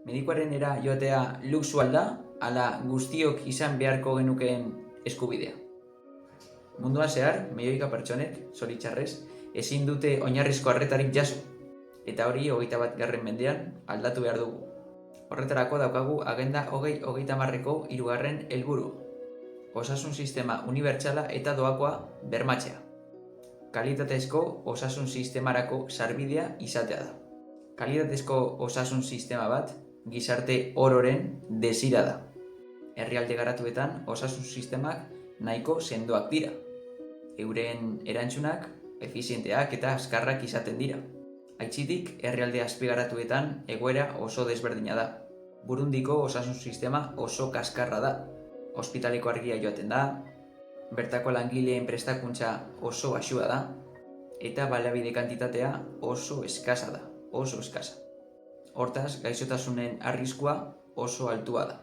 Medikuarenera joatea luxua da, ala guztiok izan beharko genukeen eskubidea. Munduan zehar, milioika pertsonek, zoritxarrez, ezin dute oinarrizko arretarik jaso, eta hori 21. mendean aldatu behar dugu. Horretarako daukagu Agenda 2030ko 3. helburu. Osasun sistema unibertsala eta doakoa bermatzea. Kalitatezko osasun sistemarako sarbidea izatea da. Kalitatezko osasun sistema bat gizarte ororen desira da. Herrialde garatuetan osasun sistemak nahiko sendoak dira. Euren erantzunak efizienteak eta azkarrak izaten dira. Aitzitik, herrialde azpigaratuetan egoera oso desberdina da. Burundiko osasun sistema oso kaskarra da. Ospitaleko argia joaten da, bertako langileen prestakuntza oso baxua da, eta baliabide kantitatea oso eskasa da, oso eskasa. Hortaz, gaixotasunen arriskua oso altua da.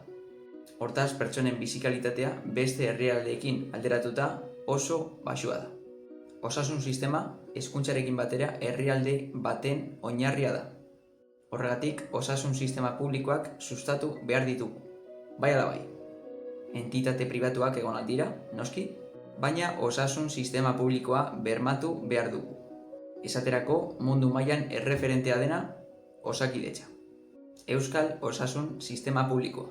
Hortaz, pertsonen bizikalitatea beste herrialdeekin alderatuta oso baxua da. Osasun sistema hezkuntzarekin batera herrialde baten oinarria da. Horregatik, osasun sistema publikoak sustatu behar ditugu. Bai ala bai. Entitate pribatuak egon aldira, noski, baina osasun sistema publikoa bermatu behar dugu. Esaterako mundu mailan erreferentea dena Osakidetza. Euskal osasun sistema publikoa.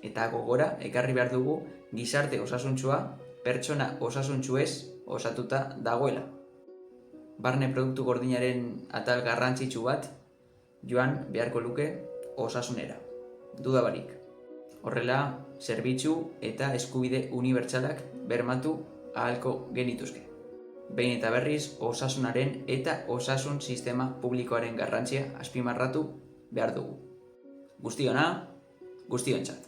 Eta gogora ekarri behar dugu gizarte osasuntsua pertsona osasuntsuez osatuta dagoela. Barne produktu gordinaren atal garrantzitsu bat joan beharko luke osasunera. Duda barik. Horrela, zerbitzu eta eskubide unibertsalak bermatu ahalko genituzke. Behin eta berriz, osasunaren eta osasun sistema publikoaren garrantzia azpimarratu behar dugu. Guztiona, guztiontzat.